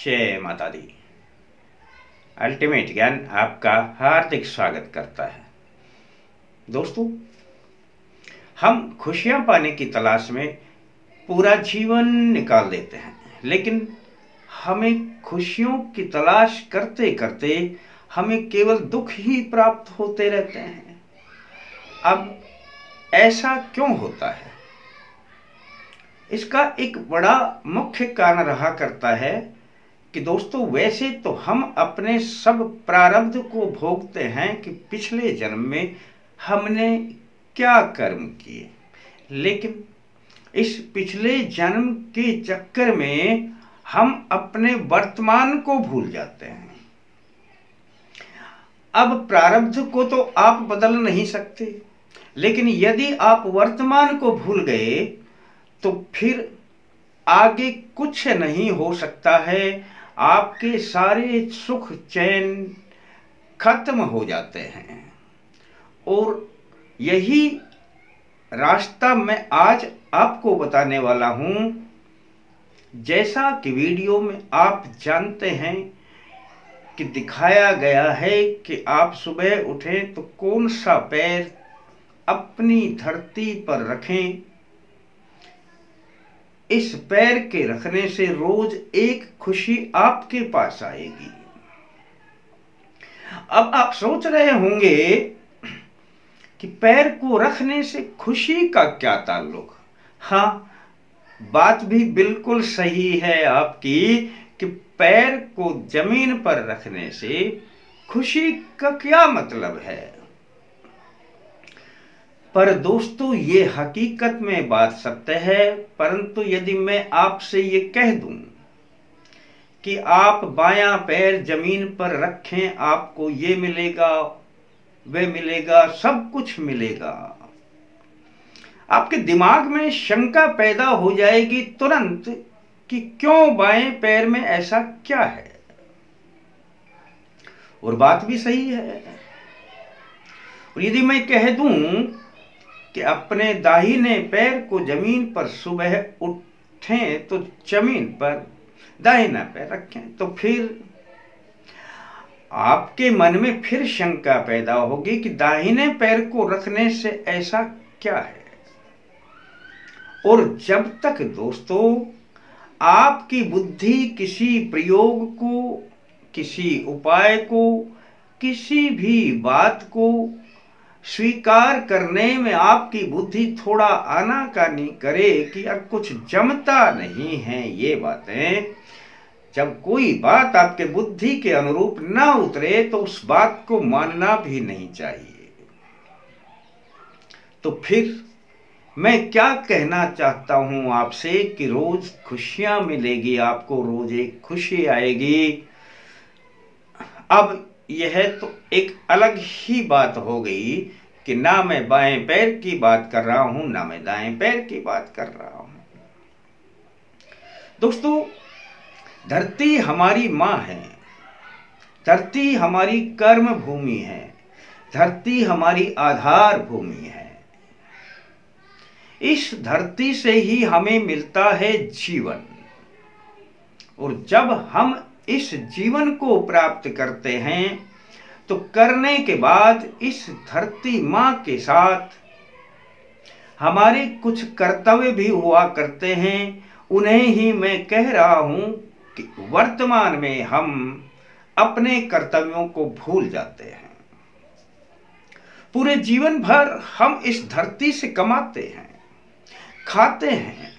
जय माता दी। अल्टीमेट ज्ञान आपका हार्दिक स्वागत करता है। दोस्तों, हम खुशियां पाने की तलाश में पूरा जीवन निकाल देते हैं, लेकिन हमें खुशियों की तलाश करते करते हमें केवल दुख ही प्राप्त होते रहते हैं। अब ऐसा क्यों होता है? इसका एक बड़ा मुख्य कारण रहा करता है कि दोस्तों, वैसे तो हम अपने सब प्रारब्ध को भोगते हैं कि पिछले जन्म में हमने क्या कर्म किए, लेकिन इस पिछले जन्म के चक्कर में हम अपने वर्तमान को भूल जाते हैं। अब प्रारब्ध को तो आप बदल नहीं सकते, लेकिन यदि आप वर्तमान को भूल गए तो फिर आगे कुछ नहीं हो सकता है। आपके सारे सुख चैन खत्म हो जाते हैं, और यही रास्ता मैं आज आपको बताने वाला हूं। जैसा कि वीडियो में आप जानते हैं कि दिखाया गया है कि आप सुबह उठें तो कौन सा पैर अपनी धरती पर रखें। इस पैर के रखने से रोज एक खुशी आपके पास आएगी। अब आप सोच रहे होंगे कि पैर को रखने से खुशी का क्या ताल्लुक? हाँ, बात भी बिल्कुल सही है आपकी कि पैर को जमीन पर रखने से खुशी का क्या मतलब है। पर दोस्तों, ये हकीकत में बात सत्य है। परंतु यदि मैं आपसे ये कह दूं कि आप बायां पैर जमीन पर रखें, आपको ये मिलेगा, वे मिलेगा, सब कुछ मिलेगा, आपके दिमाग में शंका पैदा हो जाएगी तुरंत कि क्यों बाएं पैर में ऐसा क्या है। और बात भी सही है। और यदि मैं कह दूं कि अपने दाहिने पैर को जमीन पर सुबह उठें तो जमीन पर दाहिना पैर रखें, तो फिर आपके मन में फिर शंका पैदा होगी कि दाहिने पैर को रखने से ऐसा क्या है। और जब तक दोस्तों आपकी बुद्धि किसी प्रयोग को, किसी उपाय को, किसी भी बात को स्वीकार करने में आपकी बुद्धि थोड़ा आनाकानी करे कि यार कुछ जमता नहीं है ये बातें, जब कोई बात आपके बुद्धि के अनुरूप ना उतरे तो उस बात को मानना भी नहीं चाहिए। तो फिर मैं क्या कहना चाहता हूं आपसे कि रोज खुशियां मिलेगी आपको, रोज एक खुशी आएगी। अब यह तो एक अलग ही बात हो गई कि ना मैं बाएं पैर की बात कर रहा हूं, ना मैं दाएं पैर की बात कर रहा हूं। दोस्तों, धरती हमारी मां है, धरती हमारी कर्म भूमि है, धरती हमारी आधार भूमि है। इस धरती से ही हमें मिलता है जीवन, और जब हम इस जीवन को प्राप्त करते हैं तो करने के बाद इस धरती मां के साथ हमारे कुछ कर्तव्य भी हुआ करते हैं। उन्हें ही मैं कह रहा हूं कि वर्तमान में हम अपने कर्तव्यों को भूल जाते हैं। पूरे जीवन भर हम इस धरती से कमाते हैं, खाते हैं,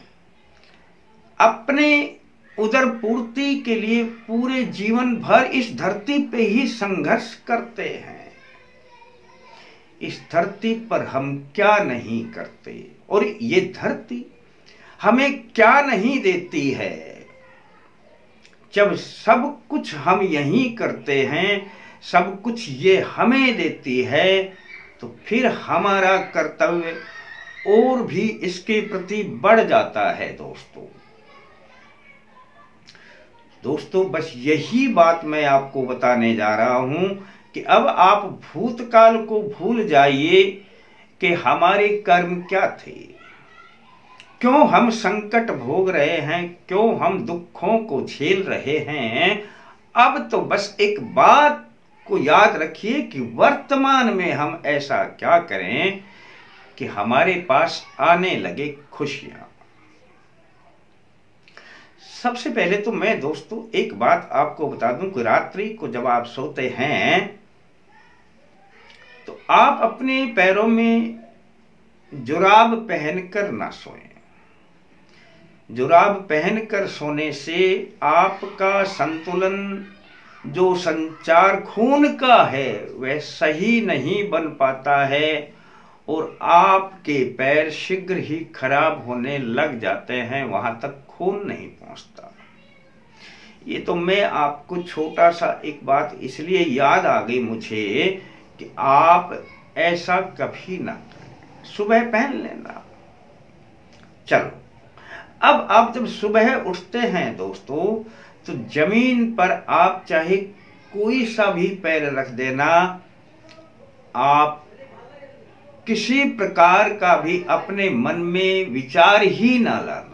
अपने उदर पूर्ति के लिए पूरे जीवन भर इस धरती पे ही संघर्ष करते हैं। इस धरती पर हम क्या नहीं करते, और ये धरती हमें क्या नहीं देती है। जब सब कुछ हम यही करते हैं, सब कुछ ये हमें देती है, तो फिर हमारा कर्तव्य और भी इसके प्रति बढ़ जाता है। दोस्तों, बस यही बात मैं आपको बताने जा रहा हूं कि अब आप भूतकाल को भूल जाइए कि हमारे कर्म क्या थे, क्यों हम संकट भोग रहे हैं, क्यों हम दुखों को झेल रहे हैं। अब तो बस एक बात को याद रखिए कि वर्तमान में हम ऐसा क्या करें कि हमारे पास आने लगे खुशियां। सबसे पहले तो मैं दोस्तों एक बात आपको बता दूं कि रात्रि को जब आप सोते हैं तो आप अपने पैरों में जुराब पहनकर ना सोएं। जुराब पहनकर सोने से आपका संतुलन, जो संचार खून का है, वह सही नहीं बन पाता है और आपके पैर शीघ्र ही खराब होने लग जाते हैं, वहां तक खून नहीं पहुंचता। ये तो मैं आपको छोटा सा एक बात इसलिए याद आ गई मुझे कि आप ऐसा कभी ना करें, सुबह पहन लेना। चलो, अब आप जब सुबह उठते हैं दोस्तों, तो जमीन पर आप चाहे कोई सा भी पैर रख देना, आप किसी प्रकार का भी अपने मन में विचार ही ना लाना।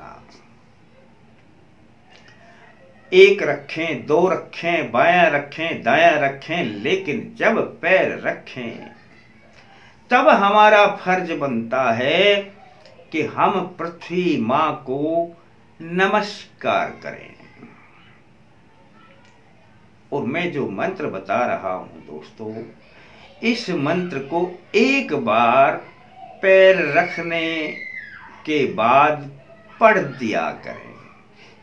एक रखें, दो रखें, बायां रखें, दायां रखें, लेकिन जब पैर रखें तब हमारा फर्ज बनता है कि हम पृथ्वी मां को नमस्कार करें। और मैं जो मंत्र बता रहा हूं दोस्तों, इस मंत्र को एक बार पैर रखने के बाद पढ़ दिया करें।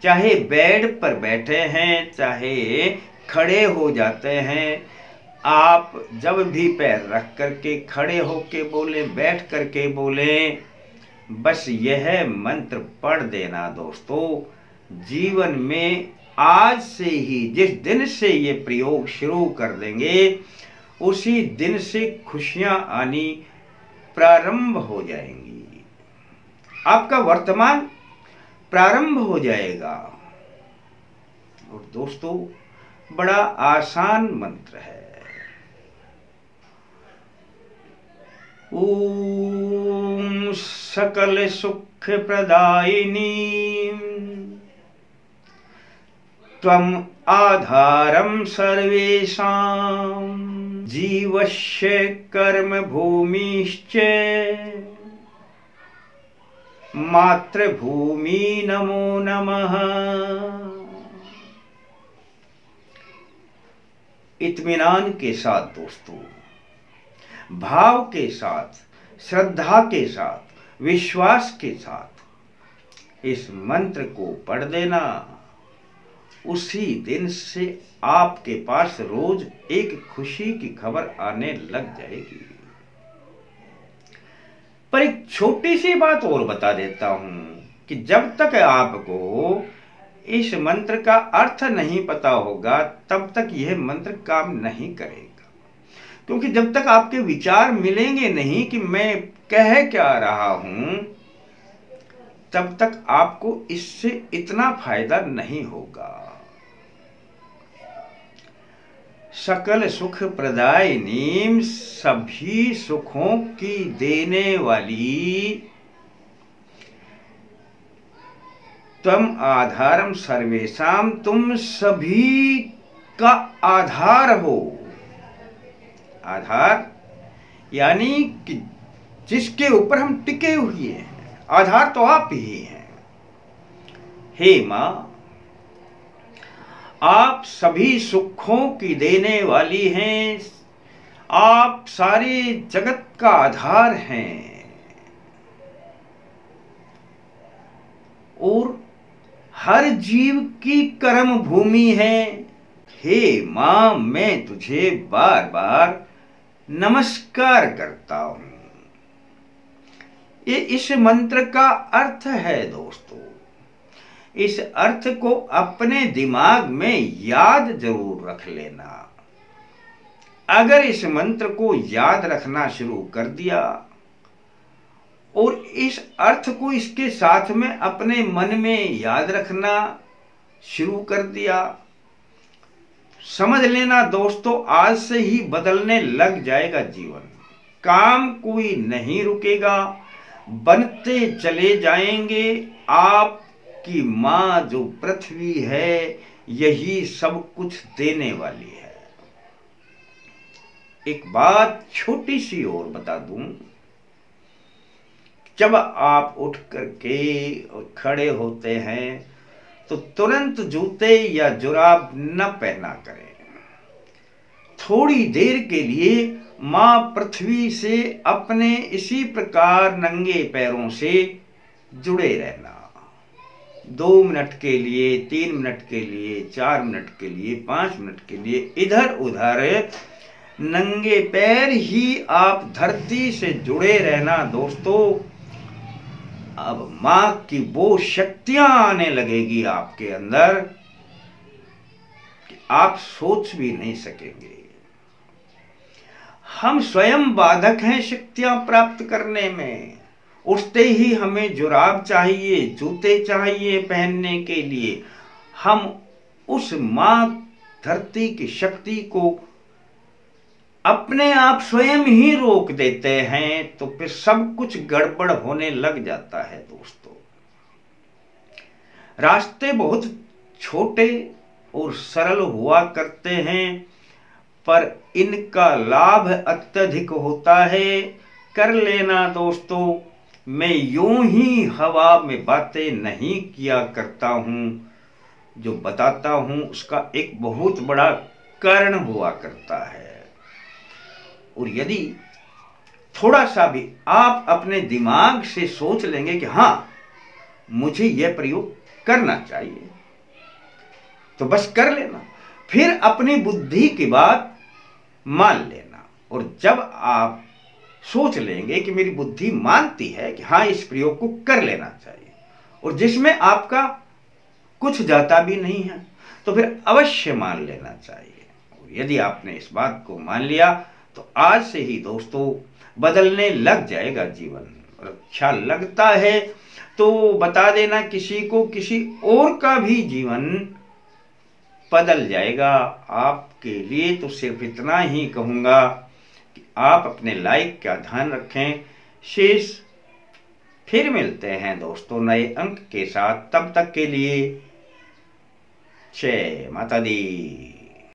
चाहे बेड पर बैठे हैं, चाहे खड़े हो जाते हैं, आप जब भी पैर रख करके खड़े होके बोले, बैठ करके बोले, बस यह मंत्र पढ़ देना दोस्तों। जीवन में आज से ही, जिस दिन से ये प्रयोग शुरू कर देंगे, उसी दिन से खुशियां आनी प्रारंभ हो जाएंगी। आपका वर्तमान प्रारंभ हो जाएगा। और दोस्तों, बड़ा आसान मंत्र है। ओम सकल सुख प्रदायिनी त्वं आधारं सर्वेषां जीवस्य कर्म भूमिश्च मातृभूमि नमो नमः। इत्मीनान के साथ दोस्तों, भाव के साथ, श्रद्धा के साथ, विश्वास के साथ इस मंत्र को पढ़ देना। उसी दिन से आपके पास रोज एक खुशी की खबर आने लग जाएगी। पर एक छोटी सी बात और बता देता हूं कि जब तक आपको इस मंत्र का अर्थ नहीं पता होगा, तब तक यह मंत्र काम नहीं करेगा। क्योंकि जब तक आपके विचार मिलेंगे नहीं कि मैं कह क्या रहा हूं, तब तक आपको इससे इतना फायदा नहीं होगा। सकल सुख प्रदायिनी, सभी सुखों की देने वाली, त्वं आधारम सर्वेषां, तुम सभी का आधार हो। आधार यानी कि जिसके ऊपर हम टिके हुए हैं, आधार तो आप ही हैं। हे मां, आप सभी सुखों की देने वाली हैं, आप सारे जगत का आधार हैं और हर जीव की कर्म भूमि है। हे मां, मैं तुझे बार बार नमस्कार करता हूं। ये इस मंत्र का अर्थ है दोस्तों। इस अर्थ को अपने दिमाग में याद जरूर रख लेना। अगर इस मंत्र को याद रखना शुरू कर दिया और इस अर्थ को इसके साथ में अपने मन में याद रखना शुरू कर दिया, समझ लेना दोस्तों, आज से ही बदलने लग जाएगा जीवन। काम कोई नहीं रुकेगा, बनते चले जाएंगे। आपकी माँ जो पृथ्वी है यही सब कुछ देने वाली है। एक बात छोटी सी और बता दूं, जब आप उठ करके खड़े होते हैं तो तुरंत जूते या जुराब न पहना करें। थोड़ी देर के लिए मां पृथ्वी से अपने इसी प्रकार नंगे पैरों से जुड़े रहना। 2 मिनट के लिए, 3 मिनट के लिए, 4 मिनट के लिए, 5 मिनट के लिए इधर उधर नंगे पैर ही आप धरती से जुड़े रहना दोस्तों। अब मां की वो शक्तियां आने लगेगी आपके अंदर कि आप सोच भी नहीं सकेंगे। हम स्वयं बाधक हैं शक्तियां प्राप्त करने में। उठते ही हमें जुराब चाहिए, जूते चाहिए पहनने के लिए। हम उस मां धरती की शक्ति को अपने आप स्वयं ही रोक देते हैं, तो फिर सब कुछ गड़बड़ होने लग जाता है दोस्तों। रास्ते बहुत छोटे और सरल हुआ करते हैं, पर इनका लाभ अत्यधिक होता है। कर लेना दोस्तों। मैं यूं ही हवा में बातें नहीं किया करता हूं, जो बताता हूं उसका एक बहुत बड़ा कारण हुआ करता है। और यदि थोड़ा सा भी आप अपने दिमाग से सोच लेंगे कि हां मुझे यह प्रयोग करना चाहिए, तो बस कर लेना। फिर अपनी बुद्धि की बात मान लेना। और जब आप सोच लेंगे कि मेरी बुद्धि मानती है कि हाँ इस प्रयोग को कर लेना चाहिए, और जिसमें आपका कुछ जाता भी नहीं है, तो फिर अवश्य मान लेना चाहिए। और यदि आपने इस बात को मान लिया तो आज से ही दोस्तों बदलने लग जाएगा जीवन। और अच्छा लगता है तो बता देना किसी को, किसी और का भी जीवन बदल जाएगा। आपके लिए तो सिर्फ इतना ही कहूंगा कि आप अपने लाइफ का ध्यान रखें। शेष फिर मिलते हैं दोस्तों नए अंक के साथ। तब तक के लिए जय माता दी।